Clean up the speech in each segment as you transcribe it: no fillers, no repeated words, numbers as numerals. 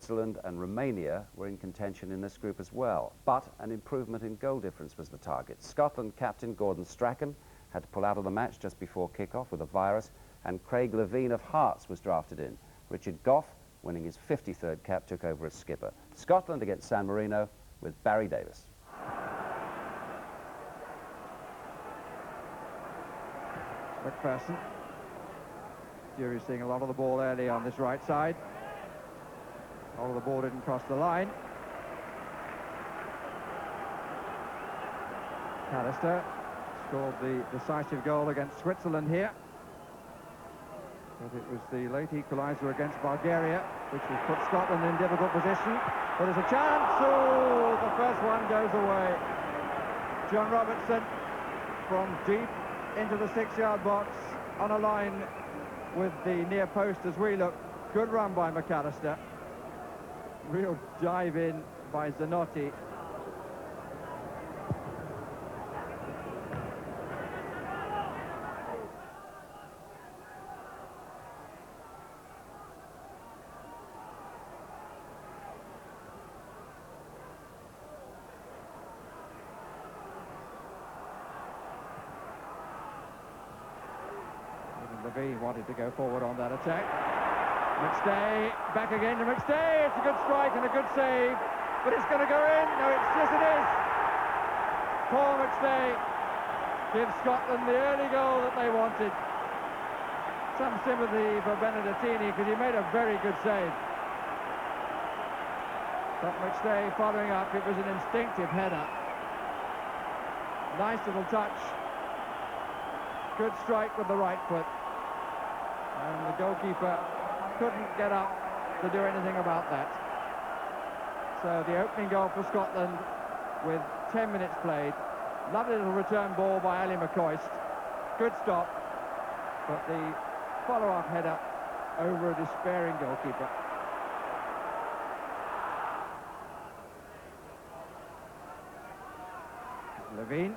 Switzerland and Romania were in contention in this group as well, but an improvement in goal difference was the target. Scotland captain Gordon Strachan had to pull out of the match just before kick-off with a virus, and Craig Levein of Hearts was drafted in. Richard Gough, winning his 53rd cap, took over as skipper. Scotland against San Marino with Barry Davis. McPherson. Jury's seeing a lot of the ball early on this right side. All of the ball didn't cross the line. McAllister scored the decisive goal against Switzerland here. But it was the late equaliser against Bulgaria which has put Scotland in difficult position. But there's a chance. Oh, the first one goes away. John Robertson from deep into the 6-yard box on a line with the near post as we look. Good run by McAllister. Real dive in by Zanotti. Levein wanted to go forward on that attack. McStay, back again to McStay. It's a good strike and a good save, but it's going to go in. No, yes, it is. Paul McStay gives Scotland the early goal that they wanted. Some sympathy for Benedettini because he made a very good save. But McStay following up, it was an instinctive header. Nice little touch. Good strike with the right foot. And the goalkeeper couldn't get up to do anything about that. So the opening goal for Scotland with 10 minutes played. Lovely little return ball by Ali McCoist. Good stop. But the follow-up header over a despairing goalkeeper. Levein.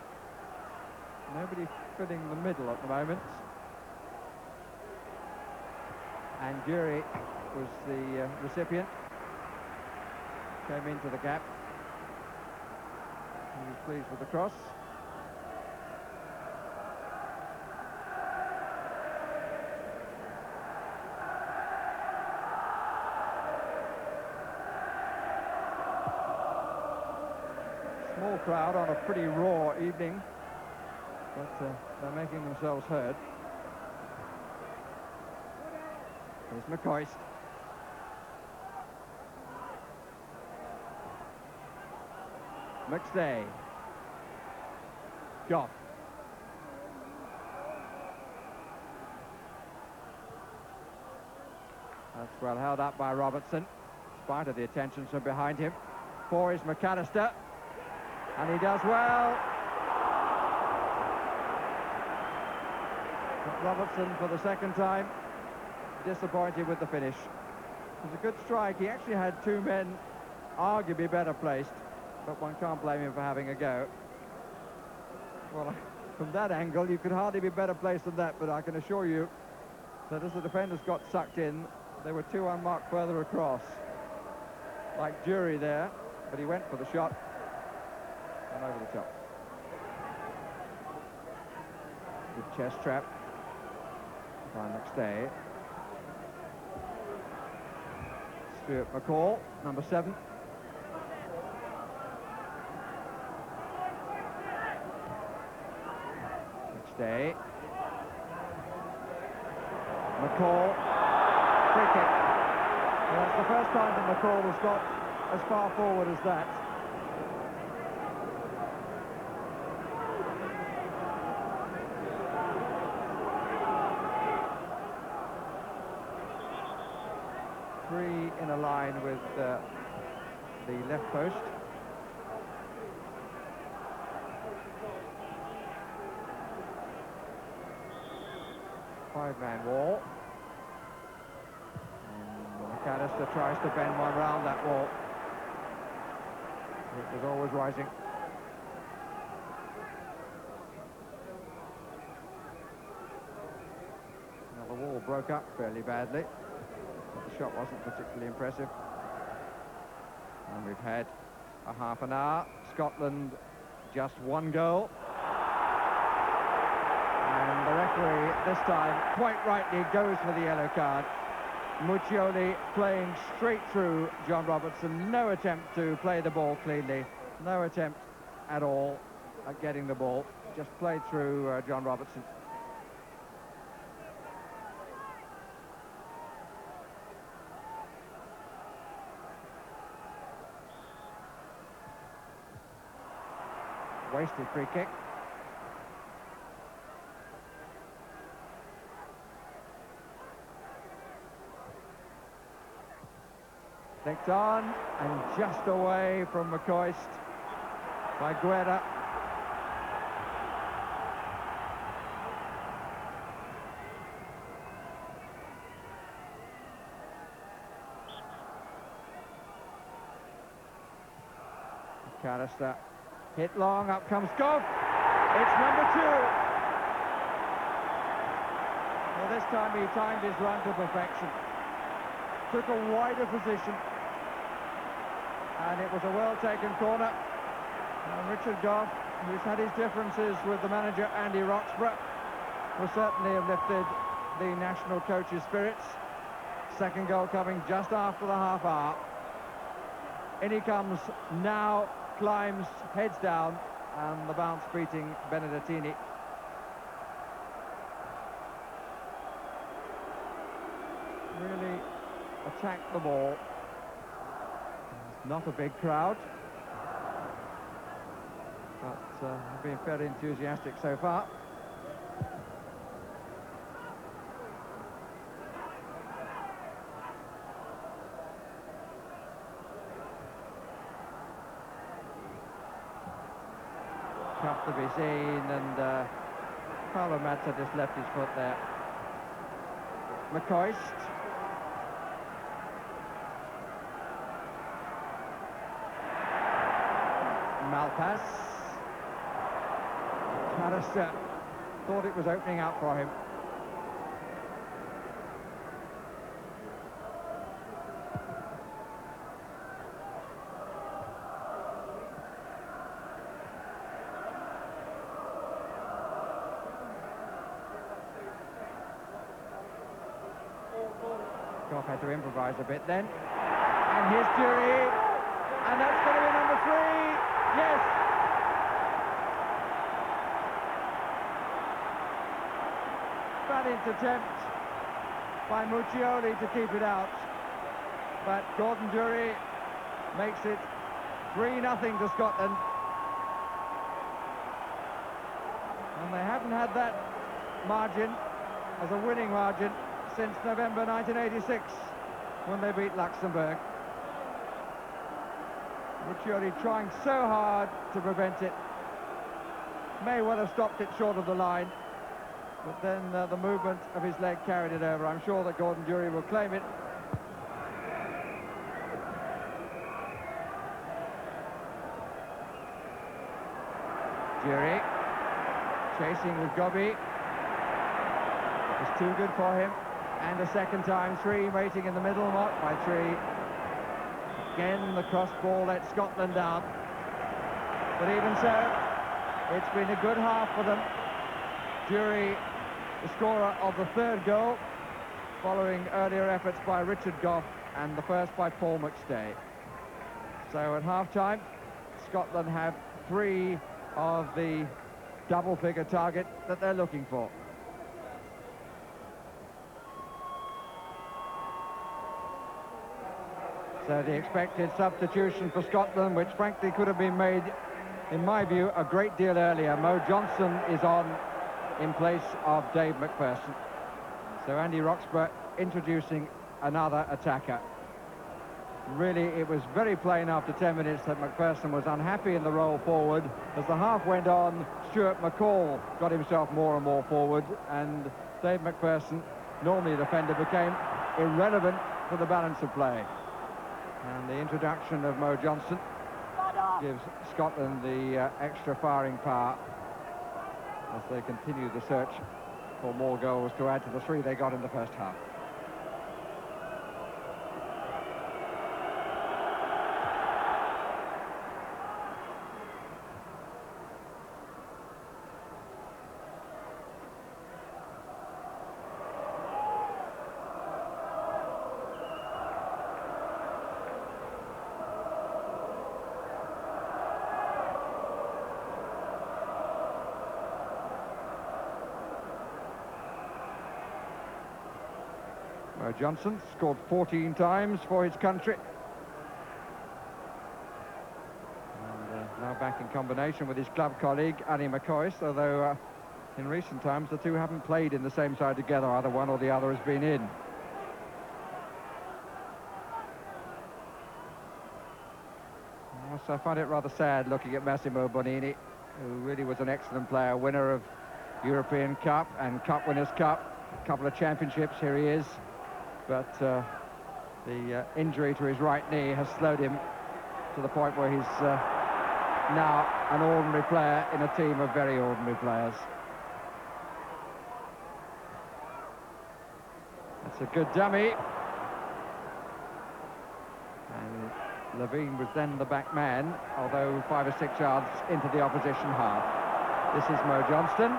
Nobody filling the middle at the moment. And Jury was the recipient. Came into the gap. He was pleased with the cross. Small crowd on a pretty raw evening, but they're making themselves heard. Here's McCoist. McStay. Gough. That's well held up by Robertson, in spite of the attentions from behind him. 4 is McAllister, and he does well. But Robertson for the second time. Disappointed with the finish. It was a good strike. He actually had 2 men arguably better placed, but one can't blame him for having a go. Well, from that angle, you could hardly be better placed than that, but I can assure you that as the defenders got sucked in, there were 2 unmarked further across. Like Jury there, but he went for the shot and over the top. Good chest trap by McStay. Stuart McCall, number 7. McStay. McCall. Free kick. Well, that's the first time that McCall has got as far forward as that. In a line with the left post. Five-man wall. And McAllister tries to bend one round that wall. It was always rising. Now the wall broke up fairly badly. The shot wasn't particularly impressive. And we've had a half an hour. Scotland just one goal. And the referee this time, quite rightly, goes for the yellow card. Muccioli playing straight through John Robertson. No attempt to play the ball cleanly. No attempt at all at getting the ball. Just played through John Robertson. Wasted free kick. Flicked on, and just away from McCoist by Guerra. McAllister hit long, up comes Goff. It's number 2. Well, this time he timed his run to perfection. Took a wider position. And it was a well-taken corner. And Richard Goff, who's had his differences with the manager Andy Roxburgh, will certainly have lifted the national coach's spirits. Second goal coming just after the half hour. In he comes now, climbs, heads down, and the bounce beating Benedettini. Really attacked the ball. Not a big crowd, but have been fairly enthusiastic so far. Tough to be seen, and Paolo Mazza just left his foot there. McCoist. Malpass. McAllister thought it was opening out for him. Goff had to improvise a bit then. And here's Dury. And that's going to be number 3. Yes! Valiant attempt by Muccioli to keep it out. But Gordon Dury makes it 3-0 to Scotland. And they haven't had that margin as a winning margin since November 1986, when they beat Luxembourg. Muccioli trying so hard to prevent it. May well have stopped it short of the line, but then the movement of his leg carried it over. I'm sure that Gordon Dury will claim it. Dury chasing with Gobby. It's too good for him. And a second time, 3 waiting in the middle, marked by 3. Again, the cross ball let Scotland down. But even so, it's been a good half for them. Dury, the scorer of the 3rd goal, following earlier efforts by Richard Goff and the first by Paul McStay. So at half-time, Scotland have 3 of the double-figure target that they're looking for. So the expected substitution for Scotland, which frankly could have been made, in my view, a great deal earlier. Mo Johnson is on in place of Dave McPherson. So Andy Roxburgh introducing another attacker. Really, it was very plain after 10 minutes that McPherson was unhappy in the role forward. As the half went on, Stuart McCall got himself more and more forward, and Dave McPherson, normally a defender, became irrelevant for the balance of play. And the introduction of Mo Johnson gives Scotland the extra firing power as they continue the search for more goals to add to the 3 they got in the first half. Johnson scored 14 times for his country. And now back in combination with his club colleague, Annie McCoist, although in recent times the two haven't played in the same side together. Either one or the other has been in. So I find it rather sad looking at Massimo Bonini, who really was an excellent player, winner of European Cup and Cup Winners' Cup, a couple of championships, here he is. But the injury to his right knee has slowed him to the point where he's now an ordinary player in a team of very ordinary players. That's a good dummy. And Levine was then the back man, although 5 or 6 yards into the opposition half. This is Mo Johnston,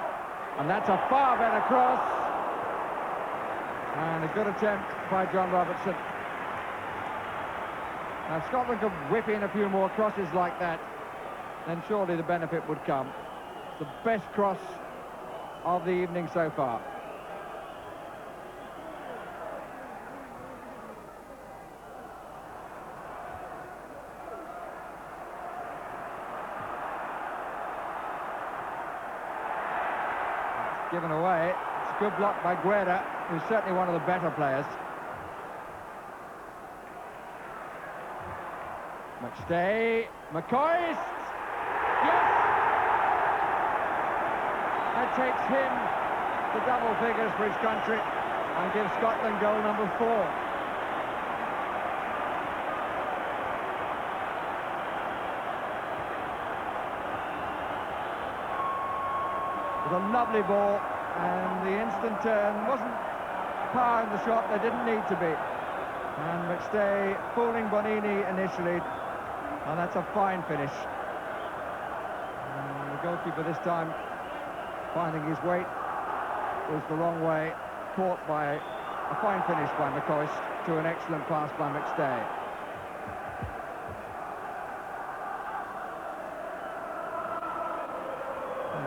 and that's a far better cross. And a good attempt by John Robertson. Now, if Scotland could whip in a few more crosses like that, then surely the benefit would come. It's the best cross of the evening so far. Given away. It's a good block by Guerra, who's certainly one of the better players. McStay, McCoist! Yes! That takes him to double figures for his country and gives Scotland goal number 4. It was a lovely ball, and the instant turn wasn't power in the shot. There didn't need to be. And McStay fooling Bonini initially, and that's a fine finish. And the goalkeeper this time finding his weight was the wrong way, caught by a fine finish by McCoist to an excellent pass by McStay.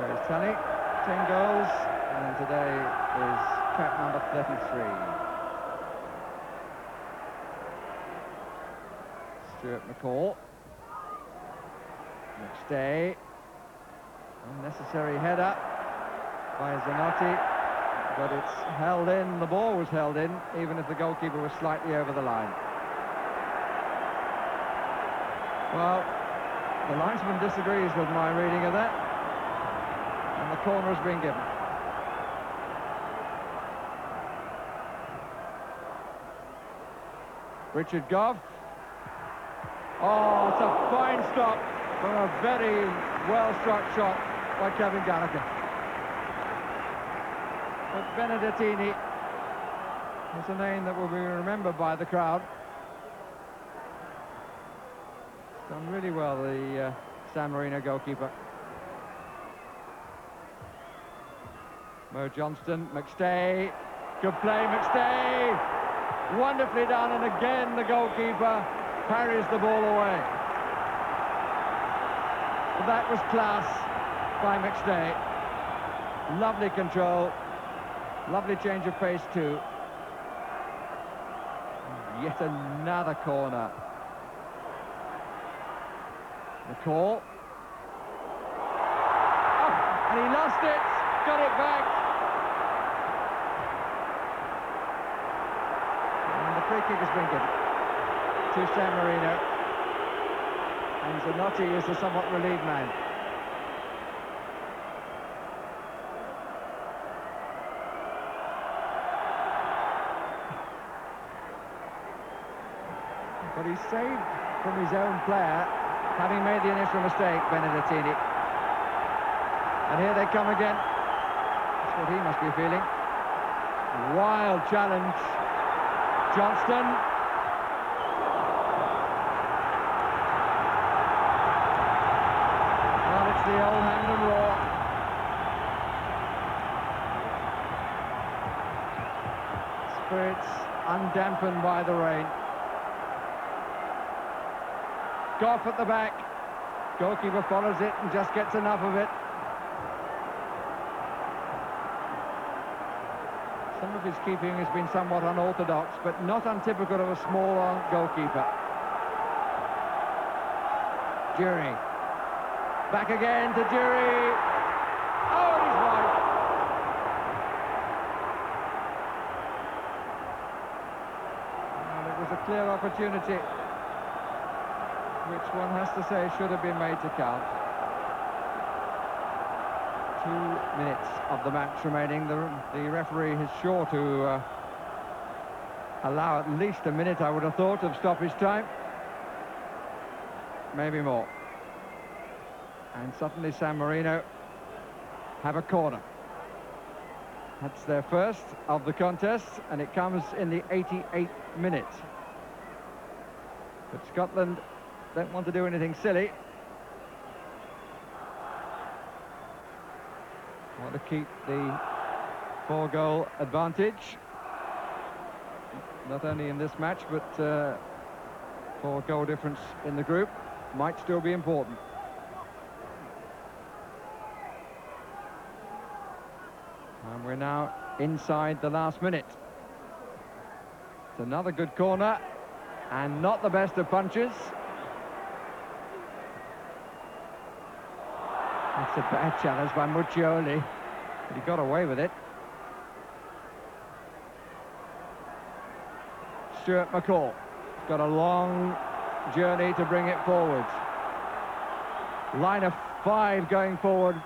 There is Tully. 10 goals, and today is cap number 33. Stuart McCall. McStay. Unnecessary header by Zanotti, but it's held in. The ball was held in, even if the goalkeeper was slightly over the line. Well, the linesman disagrees with my reading of that. And the corner has been given. Richard Gough. Oh, it's a fine stop from a very well-struck shot by Kevin Gallagher. But Benedettini is a name that will be remembered by the crowd. He's done really well, the San Marino goalkeeper. Mo Johnston, McStay, good play, McStay, wonderfully done, and again the goalkeeper parries the ball away. But that was class by McStay. Lovely control, lovely change of pace too. Yet another corner. McCall. Oh, and he lost it, got it back. Free kick has been given to San Marino, and Zanotti is the somewhat relieved man. But he's saved from his own player, having made the initial mistake, Benedettini. And here they come again. That's what he must be feeling. Wild challenge. Johnston. Well, it's the old Hampden roar. Spirits undampened by the rain. Gough at the back. Goalkeeper follows it and just gets enough of it. Some of his keeping has been somewhat unorthodox, but not untypical of a small goalkeeper. Jury. Back again to Jury. Oh, and he's wide. Well, it was a clear opportunity, which one has to say should have been made to count. 2 minutes of the match remaining. The referee is sure to allow at least a minute, I would have thought, of stoppage time. Maybe more. And suddenly San Marino have a corner. That's their first of the contest, and it comes in the 88th minute. But Scotland don't want to do anything silly. Want to keep the 4-goal advantage. Not only in this match, but 4-goal difference in the group might still be important. And we're now inside the last minute. It's another good corner, and not the best of punches. That's a bad challenge by Muccioli, but he got away with it. Stuart McCall got a long journey to bring it forward. Line of 5 going forward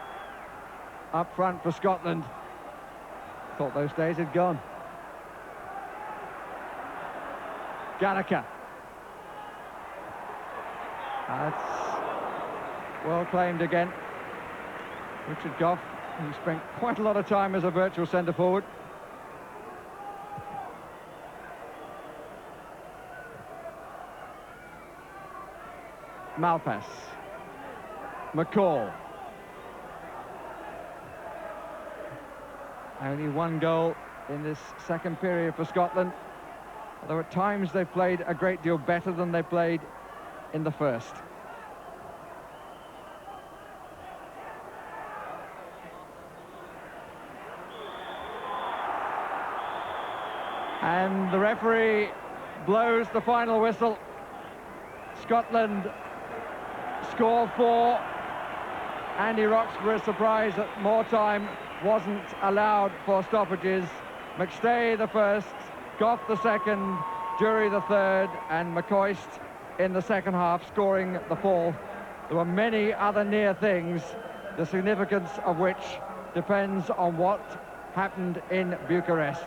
up front for Scotland. Thought those days had gone. Gallagher. That's well claimed again. Richard Gough, who spent quite a lot of time as a virtual centre-forward. Malpass. McCall. Only 1 goal in this second period for Scotland, although at times they played a great deal better than they played in the first. And the referee blows the final whistle. Scotland score 4. Andy Roxburgh is surprised that more time wasn't allowed for stoppages. McStay the first, Gough the second, Jury the third, and McCoist in the second half scoring the 4th. There were many other near things, the significance of which depends on what happened in Bucharest.